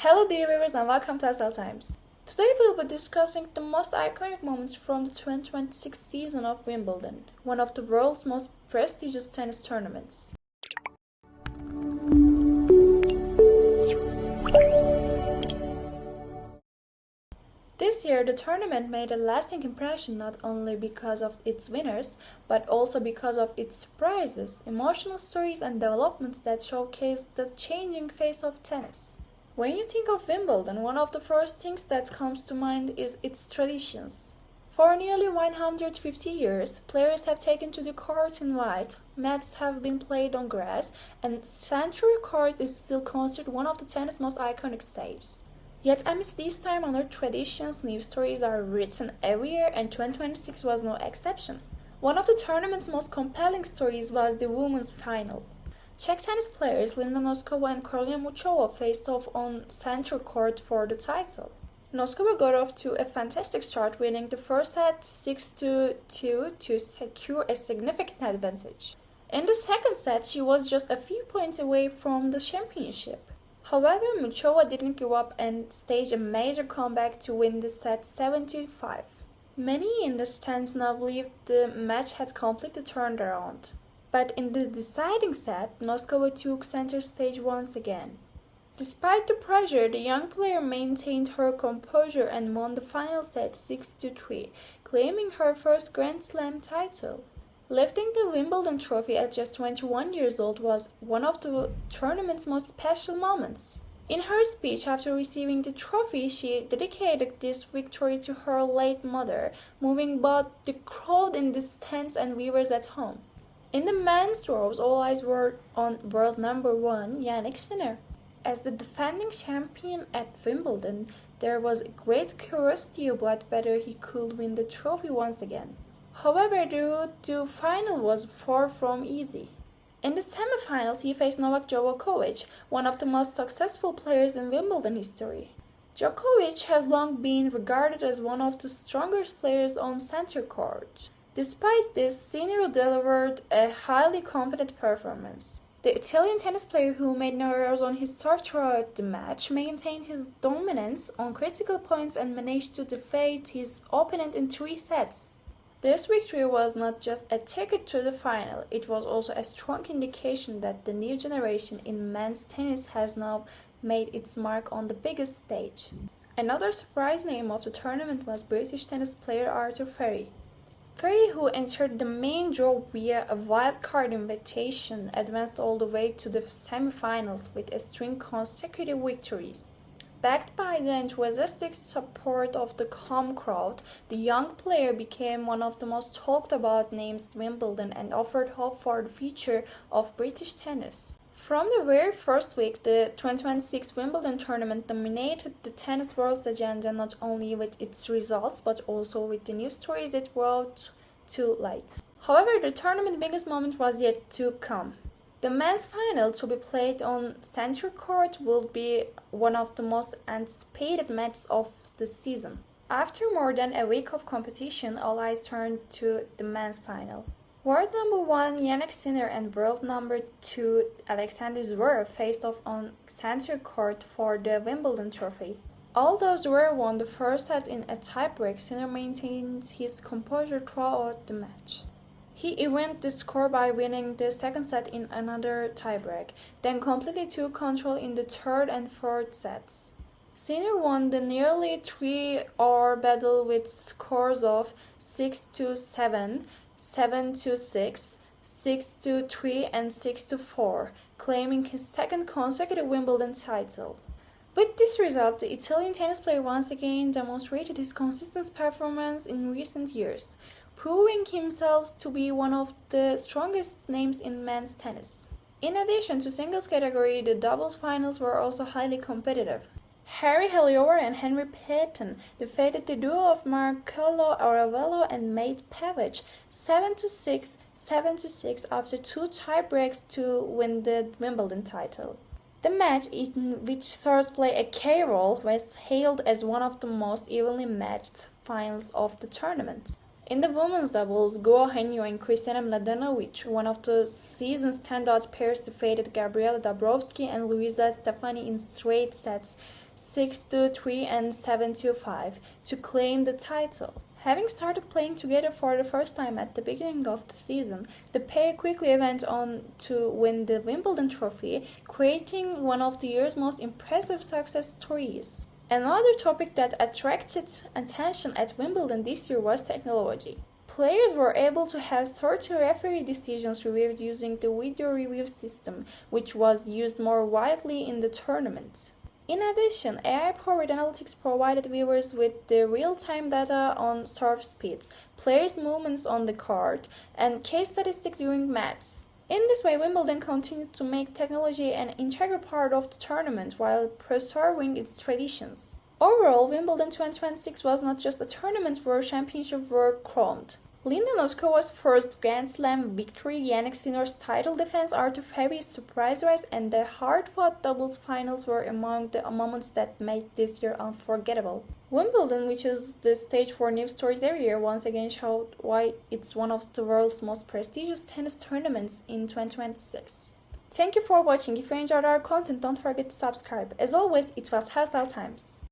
Hello dear viewers and welcome to SL Times. Today we'll be discussing the most iconic moments from the 2026 season of Wimbledon, one of the world's most prestigious tennis tournaments. This year, the tournament made a lasting impression not only because of its winners, but also because of its surprises, emotional stories, and developments that showcased the changing face of tennis. When you think of Wimbledon, one of the first things that comes to mind is its traditions. For nearly 150 years, players have taken to the court in white, matches have been played on grass, and Century Court is still considered one of the tennis most iconic stages. Yet amidst these time-honored traditions, new stories are written every year, and 2026 was no exception. One of the tournament's most compelling stories was the women's final. Czech tennis players Linda Noskova and Karolina Muchova faced off on Central Court for the title. Noskova got off to a fantastic start, winning the first set 6-2 to secure a significant advantage. In the second set, she was just a few points away from the championship. However, Muchova didn't give up and staged a major comeback to win the set 7-5. Many in the stands now believed the match had completely turned around. But in the deciding set, Noskova took center stage once again. Despite the pressure, the young player maintained her composure and won the final set 6-3, claiming her first Grand Slam title. Lifting the Wimbledon trophy at just 21 years old was one of the tournament's most special moments. In her speech after receiving the trophy, she dedicated this victory to her late mother, moving both the crowd in the stands and viewers at home. In the men's draws, all eyes were on world number 1, Jannik Sinner. As the defending champion at Wimbledon, there was great curiosity about whether he could win the trophy once again. However, the route to final was far from easy. In the semifinals, he faced Novak Djokovic, one of the most successful players in Wimbledon history. Djokovic has long been regarded as one of the strongest players on center court. Despite this, Sinner delivered a highly confident performance. The Italian tennis player, who made no errors on his serve throughout the match, maintained his dominance on critical points and managed to defeat his opponent in 3 sets. This victory was not just a ticket to the final, it was also a strong indication that the new generation in men's tennis has now made its mark on the biggest stage. Another surprise name of the tournament was British tennis player Arthur Feri. Feri, who entered the main draw via a wild-card invitation, advanced all the way to the semi-finals with a string of consecutive victories. Backed by the enthusiastic support of the home crowd, the young player became one of the most talked about names at Wimbledon and offered hope for the future of British tennis. From the very first week, the 2026 Wimbledon tournament dominated the tennis world's agenda not only with its results but also with the new stories it brought to light. However, the tournament's biggest moment was yet to come. The men's final, to be played on Central Court, will be one of the most anticipated matches of the season. After more than a week of competition, all eyes turned to the men's final. World number 1 Jannik Sinner and world number 2 Alexander Zverev faced off on Central Court for the Wimbledon trophy. Although Zverev won the first set in a tiebreak, Sinner maintained his composure throughout the match. He evened the score by winning the second set in another tiebreak, then completely took control in the third and fourth sets. Sinner won the nearly 3-hour battle with scores of 6-7, 7-6, 6-3, and 6-4, claiming his second consecutive Wimbledon title. With this result, the Italian tennis player once again demonstrated his consistent performance in recent years, proving himself to be one of the strongest names in men's tennis. In addition to singles category, the doubles finals were also highly competitive. Harry Heliover and Henry Patton defeated the duo of Marcelo Aravello and Mate Pavic 7-6, 7-6 after 2 tiebreaks to win the Wimbledon title. The match, in which serves play a key role, was hailed as one of the most evenly matched finals of the tournament. In the women's doubles, Guo Henyo and Kristina Mladenovic, one of the season's standout pairs, defeated Gabriela Dabrowski and Luisa Stefani in straight sets 6-3 and 7-5 to claim the title. Having started playing together for the first time at the beginning of the season, the pair quickly went on to win the Wimbledon trophy, creating one of the year's most impressive success stories. Another topic that attracted attention at Wimbledon this year was technology. Players were able to have certain referee decisions reviewed using the video review system, which was used more widely in the tournament. In addition, AI-powered analytics provided viewers with the real-time data on serve speeds, players' movements on the court, and case statistics during matches. In this way, Wimbledon continued to make technology an integral part of the tournament while preserving its traditions. Overall, Wimbledon 2026 was not just a tournament where championships were crowned. Linda Noskova's first Grand Slam victory, Jannik Sinner's title defense, Arthur Ferry's surprise rise, and the hard-fought doubles finals were among the moments that made this year unforgettable. Wimbledon, which is the stage for new stories every year, once again showed why it's one of the world's most prestigious tennis tournaments in 2026. Thank you for watching. If you enjoyed our content, don't forget to subscribe. As always, it was Hostile Times.